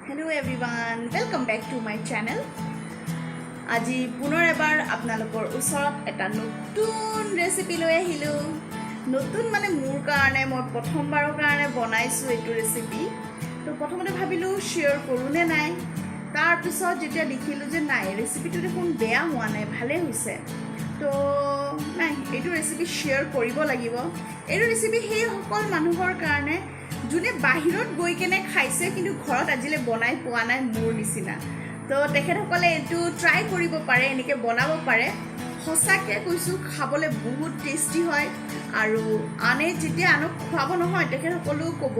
Hello everyone, welcome back to my channel. আজি পুনৰ এবাৰ আপোনালোকৰ ওচৰত এটা নতুন ৰেচিপি লৈ আহিলো। নতুন মানে মোৰ কাৰণে মই প্ৰথমবাৰৰ কাৰণে বনাইছো এইটো ৰেচিপি। তো প্ৰথমতে ভাবিলো শেয়াৰ কৰো নে নাই। তাৰ পিছত যেতিয়া দেখিলো যে নাই ৰেচিপিটো দেখোন বেয়া হোৱা নাই, ভালে হৈছে। তো নাই এইটো ৰেচিপি শেয়াৰ কৰিব লাগিব। এইটো ৰেচিপি সেই সকল মানুহৰ কাৰণে যোনে বাহিৰত গৈ কেনে খাইছে কিন্তু ঘৰত আজিলে বনাই পোৱা নাই মোৰ নিচিনা। তো তেখেতসকলে এইটো ট্ৰাই কৰিব পাৰে, এনেকৈ বনাব পাৰে। সঁচাকৈ কৈছোঁ খাবলৈ বহুত টেষ্টি হয় আৰু আনে যেতিয়া আনক খুৱাব নহয় তেখেতসকলেও ক'ব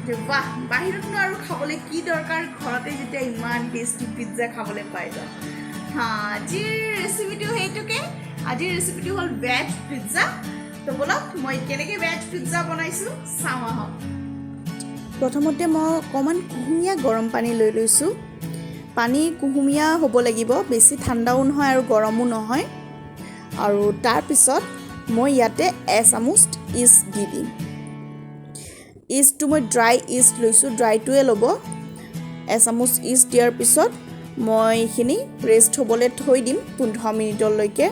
যে বাহ, বাহিৰতনো আৰু খাবলৈ কি দৰকাৰ, ঘৰতে যেতিয়া ইমান টেষ্টি পিজ্জা খাবলৈ পাই যাওঁ। আজিৰ ৰেচিপিটো সেইটোকে। আজিৰ ৰেচিপিটো হ'ল ভেজ পিজ্জা। তো বলক মই কেনেকৈ ভেজ পিজ্জা বনাইছোঁ চাওঁ আহক। প্ৰথমতে মই অকণমান কুহুমীয়া গৰম পানী লৈ লৈছোঁ। পানী কুহুমীয়া হ'ব লাগিব, বেছি ঠাণ্ডাও নহয় আৰু গৰমো নহয়। আৰু তাৰপিছত মই ইয়াতে এচামুচ ইষ্ট দি দিম। ইষ্টটো মই ড্ৰাই ইষ্ট লৈছোঁ, ড্ৰাইটোৱে ল'ব। এচামুচ ইষ্ট দিয়াৰ পিছত মই এইখিনি ৰেষ্ট হ'বলৈ থৈ দিম 15 মিনিটলৈকে।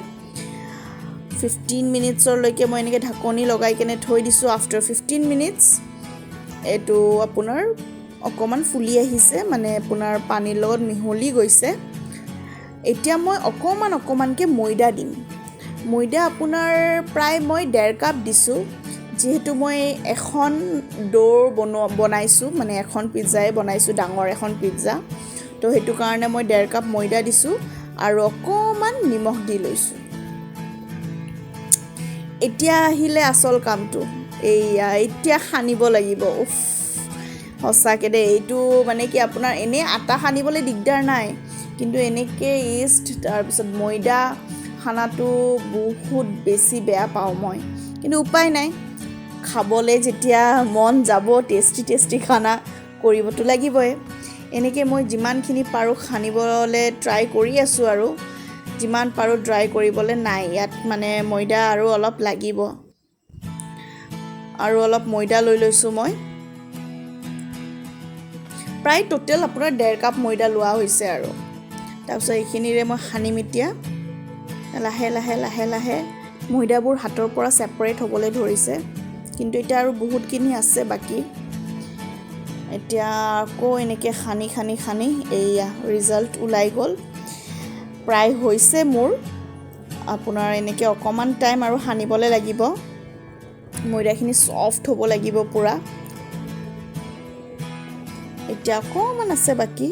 15 মিনিটছলৈকে মই এনেকৈ ঢাকনি লগাই কেনে থৈ দিছোঁ। আফটাৰ 15 মিনিটছ এইটো আপোনাৰ অকণমান ফুলি আহিছে, মানে আপোনাৰ পানীৰ লগত মিহলি গৈছে। এতিয়া মই অকণমানকৈ ময়দা দিম। ময়দা আপোনাৰ প্ৰায় মই 1.5 কাপ দিছোঁ, যিহেতু মই এখন ড'ৰ বনাইছোঁ, মানে এখন পিজ্জাই বনাইছোঁ, ডাঙৰ এখন পিজ্জা। তো সেইটো কাৰণে মই 1.5 কাপ ময়দা দিছোঁ আৰু অকণমান নিমখ দি লৈছোঁ। এতিয়া আহিলে আচল কামটো, এতিয়া সানিব লাগিব। সঁচাকৈ দেই, এইটো মানে কি আপোনাৰ এনেই আটা সানিবলৈ দিগদাৰ নাই, কিন্তু এনেকৈ ইষ্ট তাৰপিছত ময়দা সানাটো বহুত বেছি বেয়া পাওঁ মই। কিন্তু উপায় নাই, খাবলৈ যেতিয়া মন যাব টেষ্টি খানা কৰিবতো লাগিবই। এনেকৈ মই যিমানখিনি পাৰোঁ সানিবলৈ ট্ৰাই কৰি আছোঁ আৰু যিমান পাৰোঁ ড্ৰাই কৰিবলৈ। নাই ইয়াত মানে ময়দা আৰু অলপ লাগিব, আৰু অলপ ময়দা লৈ লৈছোঁ মই। প্ৰায় টোটেল আপোনাৰ 1.5 কাপ ময়দা লোৱা হৈছে আৰু তাৰপিছত এইখিনিৰে মই সানিম। এতিয়া লাহে লাহে ময়দাবোৰ হাতৰ পৰা ছেপাৰেট হ'বলৈ ধৰিছে, কিন্তু এতিয়া আৰু বহুতখিনি আছে বাকী। এতিয়া আকৌ এনেকৈ সানি এইয়া ৰিজাল্ট ওলাই গ'ল। প্ৰায় হৈছে মোৰ। আপোনাৰ এনেকৈ অকণমান টাইম আৰু সানিবলৈ লাগিব। ময়দাখিনি ছফ্ট হ'ব লাগিব পূৰা। এতিয়া অকণমান আছে বাকী।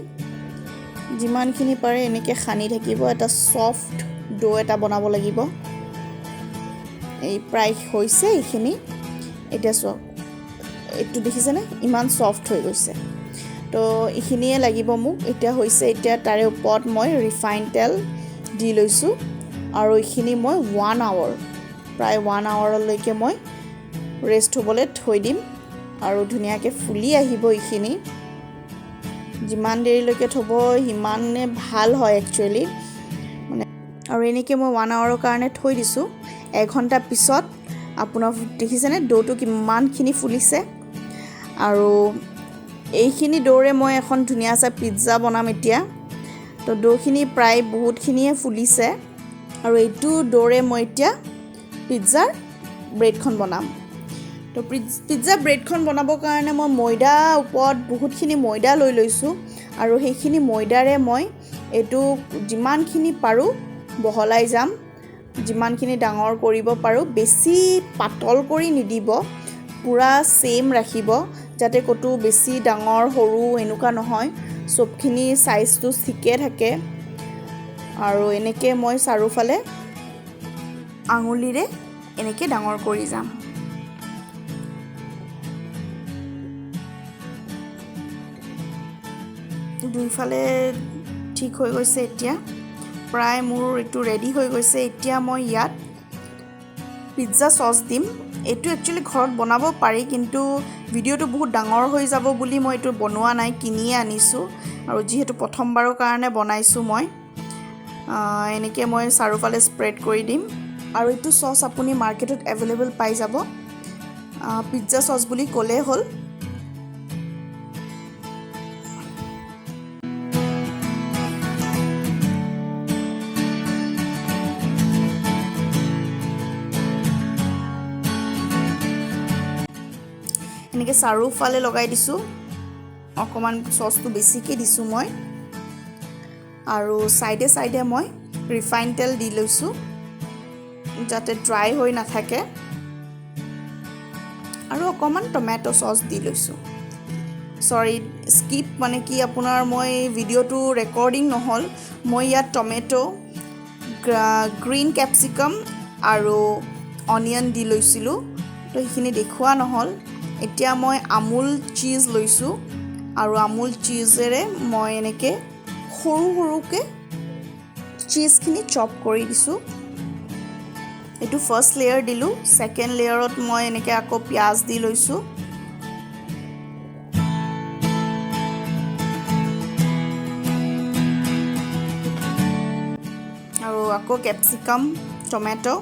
যিমানখিনি পাৰে এনেকৈ সানি থাকিব। এটা ছফ্ট ডো এটা বনাব লাগিব। এই প্ৰায় হৈছে এইখিনি। এতিয়া চাওক, এইটো দেখিছেনে ইমান ছফ্ট হৈ গৈছে। তো এইখিনিয়ে লাগিব মোক। এতিয়া হৈছে, এতিয়া তাৰে ওপৰত মই ৰিফাইন তেল দি লৈছোঁ আৰু এইখিনি মই 1 আৱাৰ, প্ৰায় 1 আৱাৰলৈকে মই ৰেষ্ট হ'বলৈ থৈ দিম আৰু ধুনীয়াকৈ ফুলি আহিব এইখিনি। যিমান দেৰিলৈকে থ'ব সিমানে ভাল হয় একচুৱেলি মানে। আৰু এনেকৈ মই 1 আৱাৰৰ কাৰণে থৈ দিছোঁ। 1 ঘণ্টা পিছত আপোনাৰ দেখিছেনে ডোটো কিমানখিনি ফুলিছে। আৰু এইখিনি ডোৰে মই এখন ধুনীয়াচা পিজ্জা বনাম এতিয়া। তো ডোখিনি প্ৰায় বহুতখিনিয়ে ফুলিছে আৰু এইটো ডোৰে মই এতিয়া পিজ্জাৰ ব্ৰেডখন বনাম। তো পিজ্জা ব্ৰেডখন বনাবৰ কাৰণে মই ময়দা ওপৰত বহুতখিনি ময়দা লৈ লৈছোঁ আৰু সেইখিনি ময়দাৰে মই এইটো যিমানখিনি পাৰোঁ বহলাই যাম, যিমানখিনি ডাঙৰ কৰিব পাৰোঁ। বেছি পাতল কৰি নিদিব, পূৰা ছেম ৰাখিব, যাতে ক'তো বেছি ডাঙৰ সৰু এনেকুৱা নহয়, চবখিনি চাইজটো ঠিকে থাকে। আৰু এনেকৈ মই চাৰিওফালে আঙুলিৰে এনেকৈ ডাঙৰ কৰি যাম। দুইফালে ঠিক হৈ গৈছে। এতিয়া প্ৰায় মোৰ এইটো ৰেডি হৈ গৈছে। এতিয়া মই ইয়াত পিজ্জা চচ দিম। এইটো একচুৱেলি ঘৰত বনাব পাৰি, কিন্তু ভিডিঅ'টো বহুত ডাঙৰ হৈ যাব বুলি মই এইটো বনোৱা নাই, কিনিয়ে আনিছোঁ। আৰু যিহেতু প্ৰথমবাৰৰ কাৰণে বনাইছোঁ মই, এনেকৈ মই চাৰিওফালে স্প্ৰেড কৰি দিম। আৰু এইটো চচ আপুনি মাৰ্কেটত এভেইলেবল পাই যাব, পিজ্জা চচ বুলি ক'লেই হ'ল। এনেকৈ চাৰিওফালে লগাই দিছোঁ অকণমান চচটো বেছিকৈ দিছোঁ মই আৰু চাইডে চাইডে মই ৰিফাইন তেল দি লৈছোঁ যাতে ড্ৰাই হৈ নাথাকে আৰু অকণমান টমেটো চচ দি লৈছোঁ সৰি স্কিপ মানে কি আপোনাৰ মই ভিডিঅ'টো ৰেকৰ্ডিং নহ'ল মই ইয়াত টমেটো গ্ৰীণ কেপচিকাম আৰু অনিয়ন দি লৈছিলোঁ তো সেইখিনি দেখুওৱা নহ'ল এতিয়া মই আমুল চীজ লৈছোঁ আৰু আমুল চীজেৰে মই এনেকৈ সৰু সৰুকৈ চীজখিনি চপ কৰি দিছোঁ এইটো ফাৰ্ষ্ট লেয়াৰ দিলোঁ ছেকেণ্ড লেয়াৰত মই এনেকৈ আকৌ পিঁয়াজ দি লৈছোঁ আৰু আকৌ কেপচিকাম টমেটো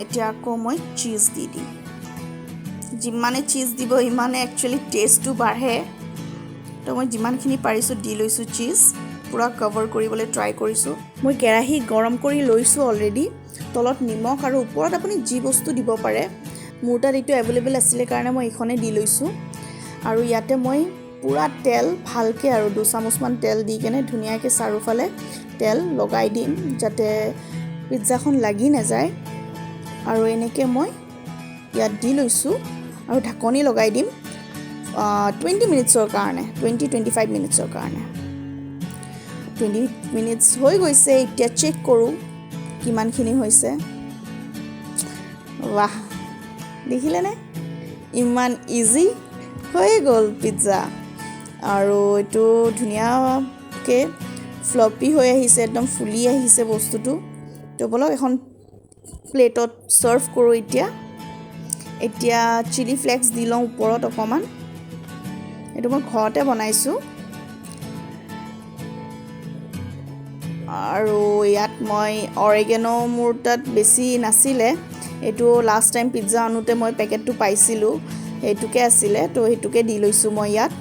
এতিয়া আকৌ মই চীজ দি দিম যিমানে চীজ দিব ইমানে একচুৱেলি টেষ্টটো বাঢ়ে তো মই যিমানখিনি পাৰিছোঁ দি লৈছোঁ চীজ পুৰা কভাৰ কৰিবলৈ ট্ৰাই কৰিছোঁ মই কেৰাহী গৰম কৰি লৈছোঁ অলৰেডি তলত নিমখ আৰু ওপৰত আপুনি যি বস্তু দিব পাৰে মোৰ তাত এইটো এভেইলেবল আছিলে কাৰণে মই এইখনে দি লৈছোঁ আৰু ইয়াতে মই পুৰা তেল ভালকৈ আৰু 2 চামুচমান তেল দি কেনে ধুনীয়াকৈ চাৰিওফালে তেল লগাই দিম যাতে পিজ্জাখন লাগি নাযায় আৰু এনেকৈ মই ইয়াত দি লৈছোঁ আৰু ঢাকনি লগাই দিম 20 মিনিটছৰ কাৰণে 20-25 মিনিটছৰ কাৰণে 20 মিনিটছ হৈ গৈছে এতিয়া চেক কৰোঁ কিমানখিনি হৈছে বাহ দেখিলেনে ইমান ইজি হৈ গ'ল পিজ্জা আৰু এইটো ধুনীয়াকৈ ফ্লপি হৈ আহিছে একদম ফুলি আহিছে বস্তুটো তো বলক এখন প্লেটত সাৰ্ভ কৰোঁ এতিয়া চিলি ফ্লেক্স দি লওঁ ওপৰত অকণমান এইটো মই ঘৰতে বনাইছোঁ আৰু ইয়াত মই অৰেগেনো মোৰ তাত বেছি নাছিলে এইটো লাষ্ট টাইম পিজ্জা আনোতে মই পেকেটটো পাইছিলোঁ সেইটোকে আছিলে তো সেইটোকে দি লৈছোঁ মই ইয়াত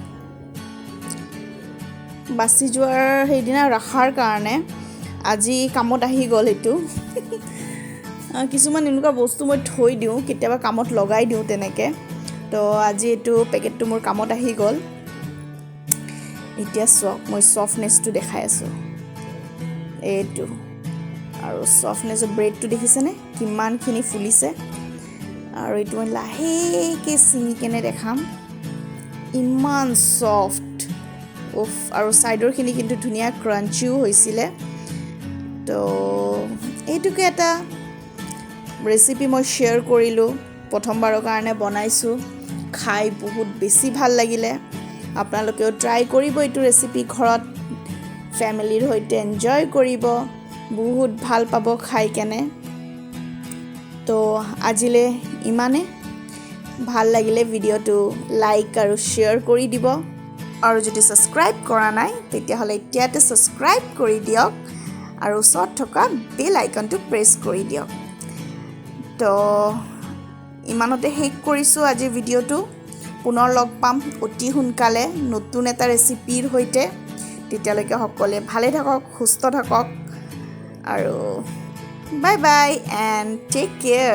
বাচি যোৱাৰ সেইদিনা ৰখাৰ কাৰণে আজি কামত আহি গ'ল এইটো কিছুমান এনেকুৱা বস্তু মই থৈ দিওঁ কেতিয়াবা কামত লগাই দিওঁ তেনেকৈ তো আজি এইটো পেকেটটো মোৰ কামত আহি গ'ল এতিয়া চাওক মই ছফ্টনেছটো দেখাই আছোঁ এইটো আৰু ছফ্টনেছৰ ব্ৰেডটো দেখিছেনে কিমানখিনি ফুলিছে আৰু এইটো মই লাহেকৈ ছিঙি কেনে দেখাম ইমান ছফ্ট উফ আৰু ছাইডৰখিনি কিন্তু ধুনীয়া ক্ৰাঞ্চিও হৈছিলে তো এইটোকে এটা ৰেচিপি মই শ্বেয়াৰ কৰিলোঁ প্ৰথমবাৰৰ কাৰণে বনাইছোঁ খাই বহুত বেছি ভাল লাগিলে আপোনালোকেও ট্ৰাই কৰিব এইটো ৰেচিপি ঘৰত ফেমিলিৰ সৈতে এনজয় কৰিব বহুত ভাল পাব খাই কেনে তো আজিলৈ ইমানে ভাল লাগিলে ভিডিঅ'টো লাইক আৰু শ্বেয়াৰ কৰি দিব আৰু যদি ছাবস্ক্ৰাইব কৰা নাই তেতিয়াহ'লে এতিয়াতে ছাবস্ক্ৰাইব কৰি দিয়ক আৰু ওচৰত থকা বেল আইকনটো প্ৰেছ কৰি দিয়ক তো ইমানতে শেষ কৰিছোঁ আজি ভিডিঅ'টো পুনৰ লগ পাম অতি সোনকালে নতুন এটা ৰেচিপিৰ সৈতে তেতিয়ালৈকে সকলোৱে ভালে থাকক সুস্থ থাকক আৰু bye bye and take care